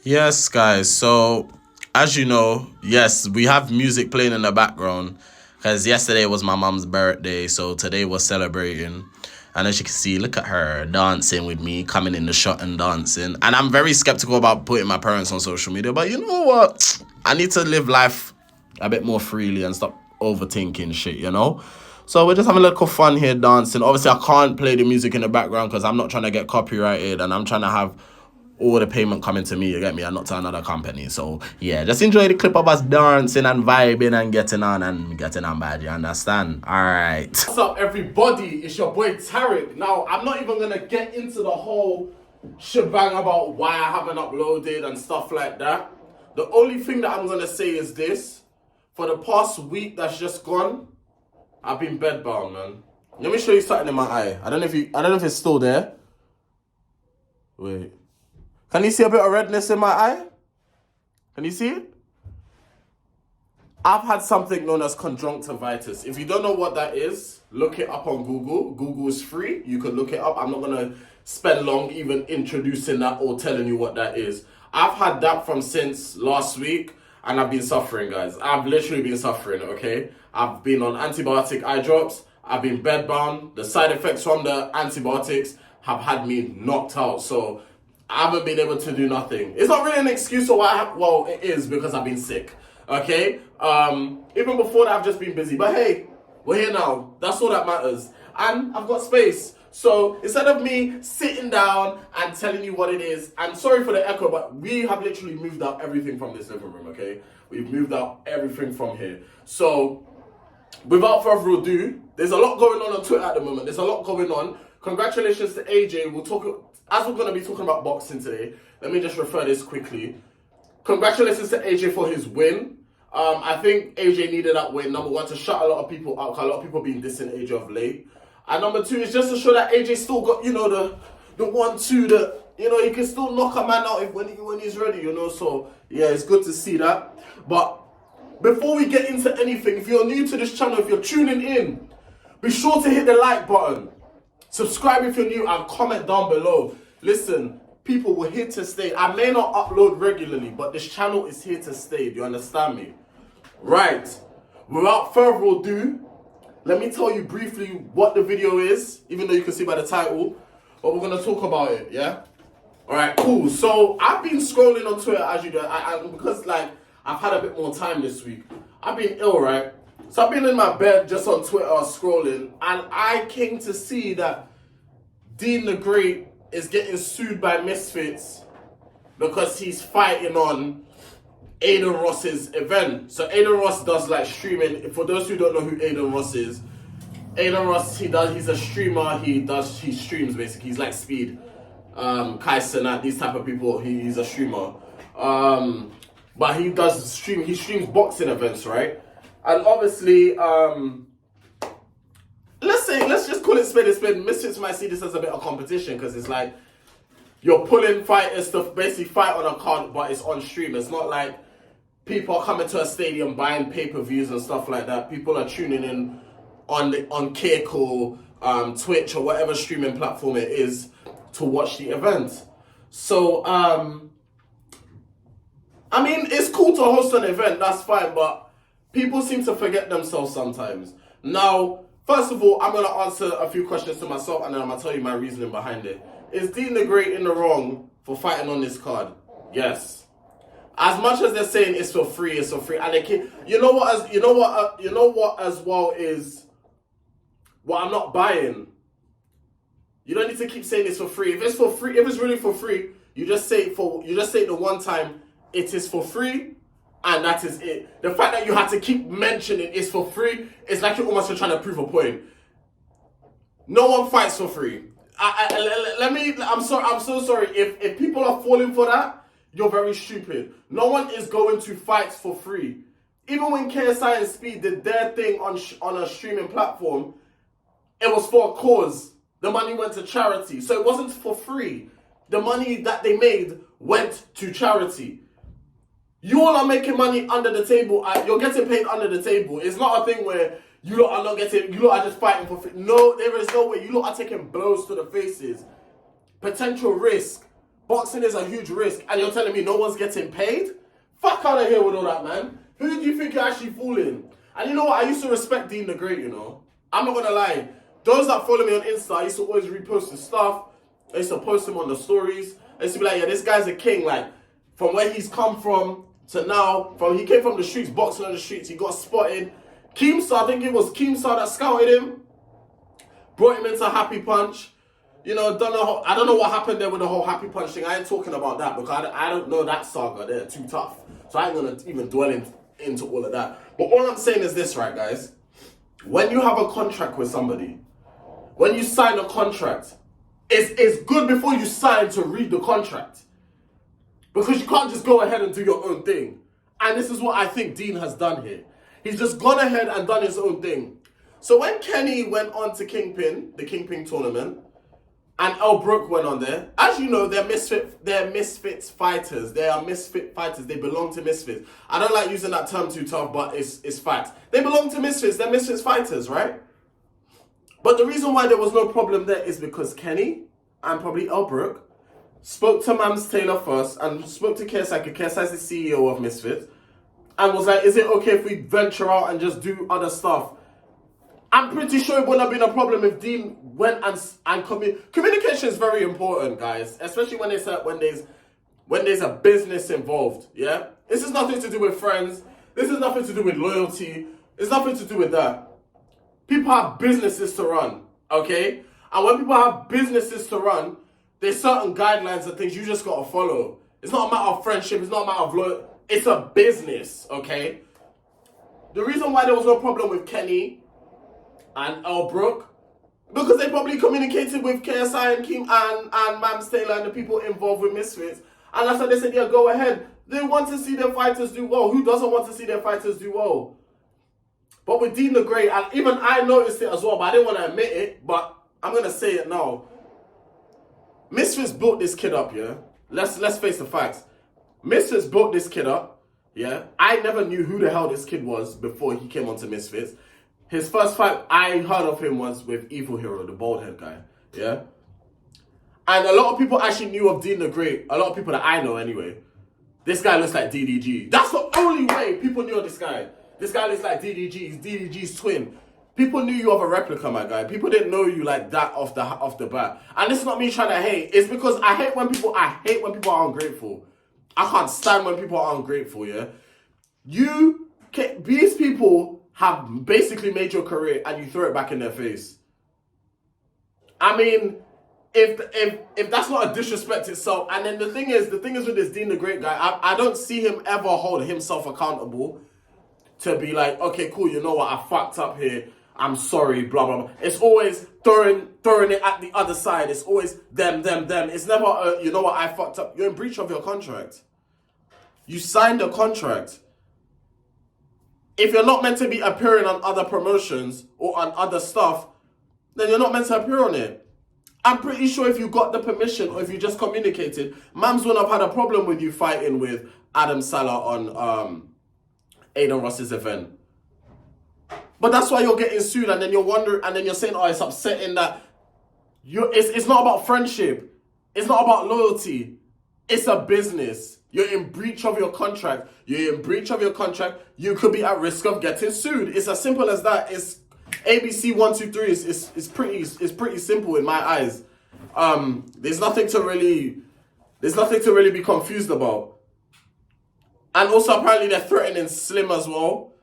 Yes, guys. So, as you know, yes, we have music playing in the background because yesterday was my mom's birthday, so today we're celebrating. And as you can see, look at her dancing with me, coming in the shot and dancing. And I'm very skeptical about putting my parents on social media, but you know what? I need to live life a bit more freely and stop overthinking shit. So we're just having a little fun here dancing. Obviously, I can't play the music in the background because I'm not trying to get copyrighted and I'm trying to have all the payment coming to me, you get me, and not to another company. So yeah, just enjoy the clip of us dancing and vibing and getting on bad, you understand? Alright. What's up, everybody? It's your boy Tarek. Now, I'm not even gonna get into the whole shebang about why I haven't uploaded and stuff like that. The only thing that I'm gonna say is this: for the past week that's just gone, I've been bedbound, man. Let me show you something in my eye. I don't know if it's still there. Wait. Can you see a bit of redness in my eye? Can you see it? I've had something known as conjunctivitis. If you don't know what that is, look it up on Google. Google is free. You can look it up. I'm not going to spend long even introducing that or telling you what that is. I've had that from since last week, and I've been suffering, guys. I've literally been suffering, okay? I've been on antibiotic eye drops. I've been bedbound. The side effects from the antibiotics have had me knocked out. So I haven't been able to do nothing. It's not really an excuse for why well, it is because I've been sick. Okay? Even before that, I've just been busy. But hey, we're here now. That's all that matters. And I've got space. So instead of me sitting down and telling you what it is, I'm sorry for the echo, but we have literally moved out everything from this living room, okay? We've moved out everything from here. So without further ado, there's a lot going on Twitter at the moment. There's a lot going on. Congratulations to AJ. We'll talk, as we're going to be talking about boxing today, let me just refer this quickly. Congratulations to AJ for his win. I think AJ needed that win, number one, to shut a lot of people out, because a lot of people been dissing AJ of late. And number two is just to show that AJ still got, the 1-2, that, he can still knock a man out when he's ready, So, yeah, it's good to see that. But before we get into anything, if you're new to this channel, if you're tuning in, be sure to hit the like button. Subscribe if you're new and comment down below. Listen, people, we're here to stay. I may not upload regularly, but this channel is here to stay. Do you understand me? Right. Without further ado, let me tell you briefly what the video is, even though you can see by the title, but we're going to talk about it, yeah? Alright, cool. So, I've been scrolling on Twitter, as you know, because, I've had a bit more time this week. I've been ill, right? So I've been in my bed just on Twitter scrolling, and I came to see that Deen the Great is getting sued by Misfits because he's fighting on Aiden Ross's event. So Aiden Ross does streaming. For those who don't know who Aiden Ross is, Aiden Ross, he's a streamer. He streams basically. He's like Speed, Kai Cenat, these type of people. He's a streamer. But he streams boxing events, right? And obviously, let's just call it spade a spade. Misfits might see this as a bit of competition because it's like you're pulling fighters to basically fight on a card, but it's on stream. It's not like people are coming to a stadium buying pay-per-views and stuff like that. People are tuning in on Kick or Twitch or whatever streaming platform it is to watch the event. So, it's cool to host an event, that's fine, but people seem to forget themselves sometimes. Now, first of all, I'm going to answer a few questions to myself, and then I'm going to tell you my reasoning behind it. Is Deen the Great in the wrong for fighting on this card? Yes. As much as they're saying it's for free, it's for free. And they keep, you know what as well is what I'm not buying. You don't need to keep saying it's for free. If it's for free, if it's really for free, you just say it the one time it is for free. And that is it. The fact that you had to keep mentioning it's for free, it's like you're almost trying to prove a point. No one fights for free. I'm so sorry. If people are falling for that, you're very stupid. No one is going to fight for free. Even when KSI and Speed did their thing on a streaming platform, it was for a cause. The money went to charity. So it wasn't for free. The money that they made went to charity. You all are making money under the table. You're getting paid under the table. It's not a thing where you lot are just fighting for free. No, there is no way. You lot are taking blows to the faces. Potential risk. boxing is a huge risk, and you're telling me no one's getting paid? Fuck out of here with all that, man. Who do you think you're actually fooling? And you know what? I used to respect Deen the Great, you know. I'm not gonna lie. Those that follow me on Insta, I used to always repost his stuff. I used to post him on the stories. I used to be like, yeah, this guy's a king. Like, from where he's come from to now, he came from the streets, boxing on the streets. He got spotted. Keemstar, I think it was Keemstar that scouted him, brought him into Happy Punch. You know, I don't know what happened there with the whole Happy Punch thing. I ain't talking about that because I don't know that saga. They're too tough. So I ain't going to even dwell into all of that. But all I'm saying is this, right, guys? When you have a contract with somebody, when you sign a contract, it's good before you sign to read the contract. Because you can't just go ahead and do your own thing. And this is what I think Deen has done here. He's just gone ahead and done his own thing. So when Kenny went on to Kingpin, the Kingpin tournament, and El Brook went on there, as you know, they're Misfits fighters. They are Misfit fighters. They belong to Misfits. I don't like using that term too tough, but it's fact. They belong to Misfits. They're Misfits fighters, right? But the reason why there was no problem there is because Kenny and probably El Brook spoke to Mams Taylor first and spoke to KSI. KSI is the CEO of Misfits, and was like, is it okay if we venture out and just do other stuff? I'm pretty sure it wouldn't have been a problem if Deen went and communication is very important, guys, especially when there's a business involved. Yeah, this is nothing to do with friends. This is nothing to do with loyalty. It's nothing to do with that. People have businesses to run, okay? And when people have businesses to run, there's certain guidelines and things you just gotta follow. It's not a matter of friendship. It's not a matter of loyalty. It's a business, okay? The reason why there was no problem with Kenny and El Brook, because they probably communicated with KSI and Kim and Mams Taylor and the people involved with Misfits. And that's why they said, yeah, go ahead. They want to see their fighters do well. Who doesn't want to see their fighters do well? But with Deen the Great, and even I noticed it as well, but I didn't want to admit it, but I'm going to say it now. Misfits built this kid up, yeah? Let's face the facts. Misfits built this kid up, yeah? I never knew who the hell this kid was before he came onto Misfits. His first fight I heard of him was with Evil Hero, the bald head guy, yeah? And a lot of people actually knew of Deen the Great. A lot of people that I know anyway. This guy looks like DDG. That's the only way people knew of this guy. This guy looks like DDG. He's DDG's twin. People knew you of a replica, my guy. People didn't know you like that off the bat. And this is not me trying to hate. It's because I hate when people are ungrateful. I can't stand when people are ungrateful, yeah? These people have basically made your career and you throw it back in their face. I mean, if that's not a disrespect itself, and then the thing is with this Deen the Great guy, I don't see him ever hold himself accountable to be like, okay, cool, you know what, I fucked up here, I'm sorry, blah, blah, blah. It's always throwing it at the other side. It's always them. It's never, you know what, I fucked up. You're in breach of your contract. You signed a contract. If you're not meant to be appearing on other promotions or on other stuff, then you're not meant to appear on it. I'm pretty sure if you got the permission or if you just communicated, Mams wouldn't have had a problem with you fighting with Adam Salah on Aiden Ross's event. But that's why you're getting sued, and then you're wondering, and then you're saying, oh, it's upsetting that it's not about friendship. It's not about loyalty. It's a business. You're in breach of your contract. You're in breach of your contract. You could be at risk of getting sued. It's as simple as that. It's ABC 1, 2, 3. It's pretty simple in my eyes. There's nothing to really be confused about. And also apparently they're threatening Slim as well.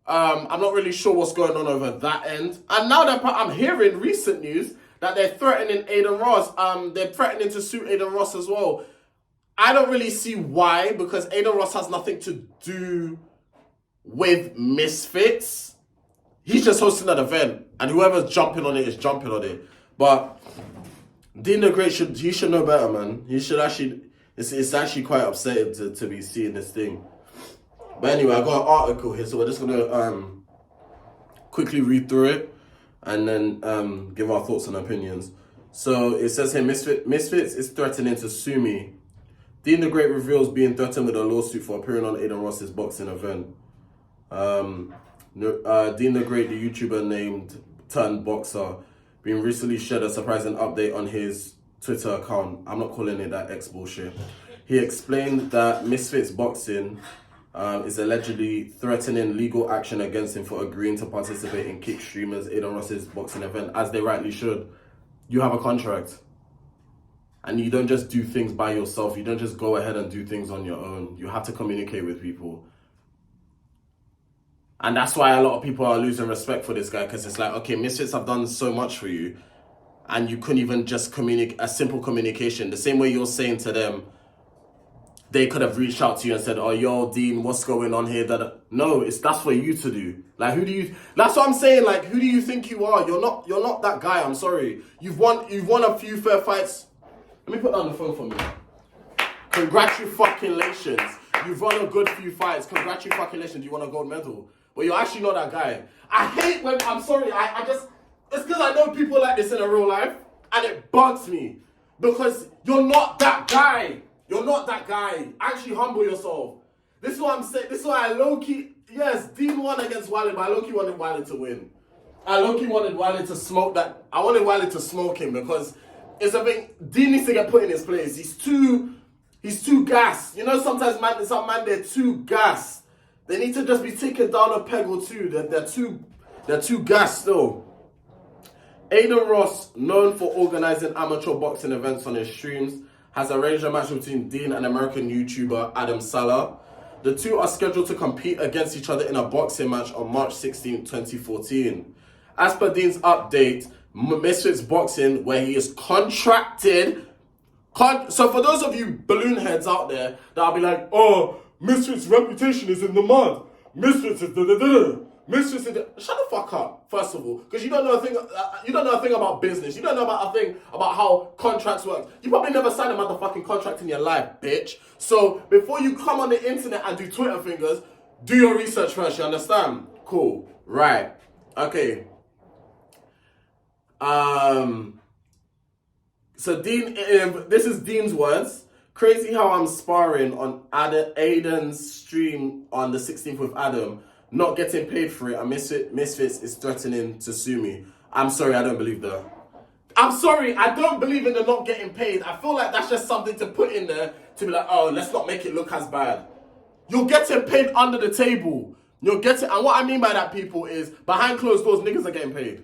I'm not really sure what's going on over that end. And now I'm hearing recent news that they're threatening Aiden Ross. They're threatening to sue Aiden Ross as well. I don't really see why, because Aiden Ross has nothing to do with Misfits. He's just hosting an event, and whoever's jumping on it is jumping on it. But Deen the Great should know better, man. He should actually. It's actually quite upsetting to be seeing this thing. But anyway, I got an article here, so we're just gonna quickly read through it and then give our thoughts and opinions. So it says here, Misfits is threatening to sue me. Deen the Great reveals being threatened with a lawsuit for appearing on Aiden Ross's boxing event. Deen the Great, the YouTuber named turned boxer, being recently shared a surprising update on his Twitter account. I'm not calling it that X bullshit. He explained that Misfits Boxing is allegedly threatening legal action against him for agreeing to participate in Kick streamers Aiden Ross's boxing event, as they rightly should. You have a contract. And you don't just do things by yourself. You don't just go ahead and do things on your own. You have to communicate with people. And that's why a lot of people are losing respect for this guy, because it's like, okay, Misfits have done so much for you, and you couldn't even just communicate a simple communication. The same way you're saying to them, they could have reached out to you and said, oh, yo, Deen, what's going on here? No, that's for you to do. Like, that's what I'm saying. Like, who do you think you are? You're not that guy. I'm sorry. You've won a few fair fights. Let me put down the phone for me. Congratulations. You've won a good few fights. Congratulations. You won a gold medal. But you're actually not that guy. I hate when, I'm sorry, it's because I know people like this in a real life, and it bugs me. Because you're not that guy. You're not that guy. Actually humble yourself. This is what I'm saying. This is why I low-key, yes, Deen won against Wiley, but I low-key wanted Wiley to win. I low-key wanted Wiley to smoke that. I wanted Wiley to smoke him, because it's a bit, Deen needs to get put in his place. He's too gassed. You know, sometimes some man, they're too gassed. They need to just be taken down a peg or two. They're too gassed still. Aiden Ross, known for organizing amateur boxing events on his streams, has arranged a match between Deen and American YouTuber Adam Salah. The two are scheduled to compete against each other in a boxing match on March 16, 2014. As per Deen's update, Misfits Boxing, where he is contracted. So for those of you balloon heads out there that'll be like, oh, Misfits' reputation is in the mud. Misfits is da-da-da-da. Misfits is shut the fuck up, first of all, because you don't know a thing. You don't know a thing about business. You don't know a thing about how contracts work. You probably never signed a motherfucking contract in your life, bitch. So before you come on the internet and do Twitter fingers, do your research first. You understand? Cool. Right. Okay. So Deen, this is Deen's words. Crazy how I'm sparring on Aiden's stream on the 16th with Adam, not getting paid for it, and Misfits is threatening to sue me. I'm sorry, I don't believe that. I'm sorry, I don't believe in the not getting paid. I feel like that's just something to put in there to be like, oh, let's not make it look as bad. You're getting paid under the table. And what I mean by that, people, is behind closed doors, niggas are getting paid.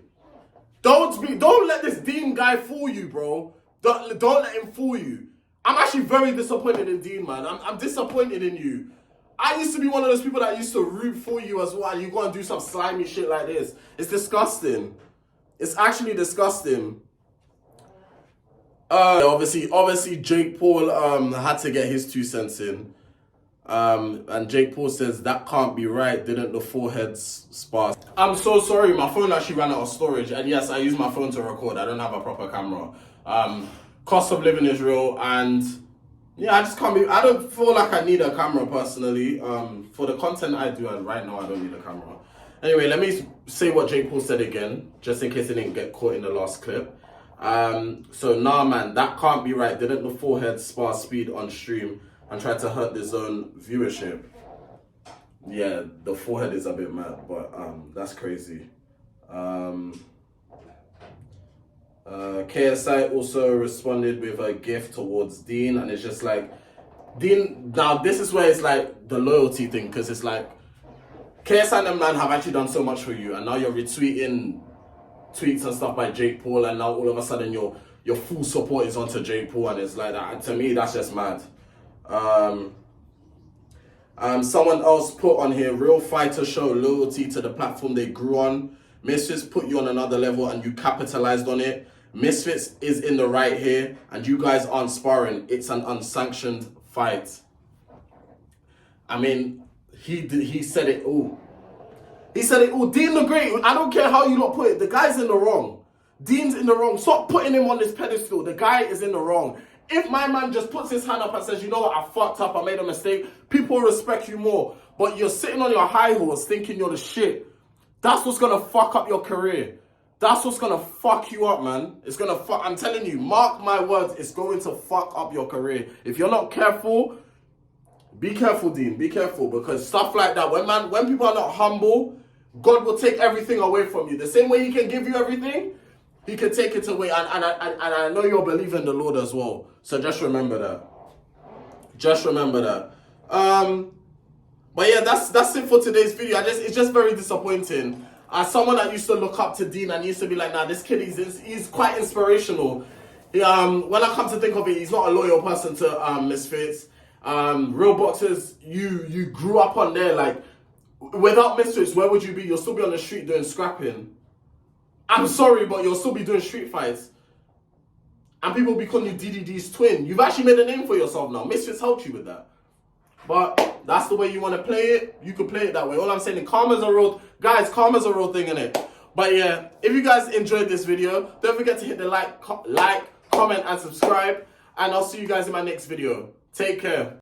Don't let this Deen guy fool you, bro. Don't let him fool you. I'm actually very disappointed in Deen, man. I'm disappointed in you. I used to be one of those people that used to root for you as well, and you go and do some slimy shit like this. It's disgusting. It's actually disgusting. Obviously, Jake Paul had to get his 2 cents in. And Jake Paul says that can't be right. Didn't the foreheads spar? I'm so sorry. My phone actually ran out of storage, and yes, I use my phone to record. I don't have a proper camera. Cost of living is real, and yeah, I just can't be. I don't feel like I need a camera personally. For the content I do, and right now I don't need a camera. Anyway, let me say what Jake Paul said again, just in case it didn't get caught in the last clip. So nah, man, that can't be right. Didn't the forehead spar speed on stream and try to hurt his own viewership? Yeah, the forehead is a bit mad, but that's crazy. KSI also responded with a gift towards Deen, and it's just like, Deen, now this is where it's like the loyalty thing, because it's like, KSI and them man have actually done so much for you, and now you're retweeting tweets and stuff by Jake Paul, and now all of a sudden your full support is onto Jake Paul, and it's like that. And to me, that's just mad. Someone else put on here, real fighters show loyalty to the platform they grew on. Misfits put you on another level and you capitalized on it. Misfits is in the right here, and you guys aren't sparring. It's an unsanctioned fight. I mean, he said it all. He said it all. Deen the Great, I don't care how you lot put it. The guy's in the wrong. Deen's in the wrong. Stop putting him on this pedestal. The guy is in the wrong. If my man just puts his hand up and says, you know what, I fucked up, I made a mistake, people respect you more. But you're sitting on your high horse thinking you're the shit. That's what's going to fuck up your career. That's what's going to fuck you up, man. It's going to fuck, I'm telling you, mark my words, it's going to fuck up your career. If you're not careful, be careful, Deen, be careful. Because stuff like that, when people are not humble, God will take everything away from you. The same way he can give you everything, He can take it away, and I know you're believing the Lord as well. So just remember that. Just remember that. But yeah, that's it for today's video. It's just very disappointing. As someone that used to look up to Deen and used to be like, nah, this kid he's quite inspirational. When I come to think of it, he's not a loyal person to Misfits. Real boxers, you grew up on there. Like, without Misfits, where would you be? You'll still be on the street doing scrapping. I'm sorry, but you'll still be doing street fights. And people be calling you DDD's twin. You've actually made a name for yourself now. Misfits helped you with that. But that's the way you want to play it. You can play it that way. All I'm saying is karma's a real... Guys, karma's a real thing, innit? But yeah, if you guys enjoyed this video, don't forget to hit the like, comment, and subscribe. And I'll see you guys in my next video. Take care.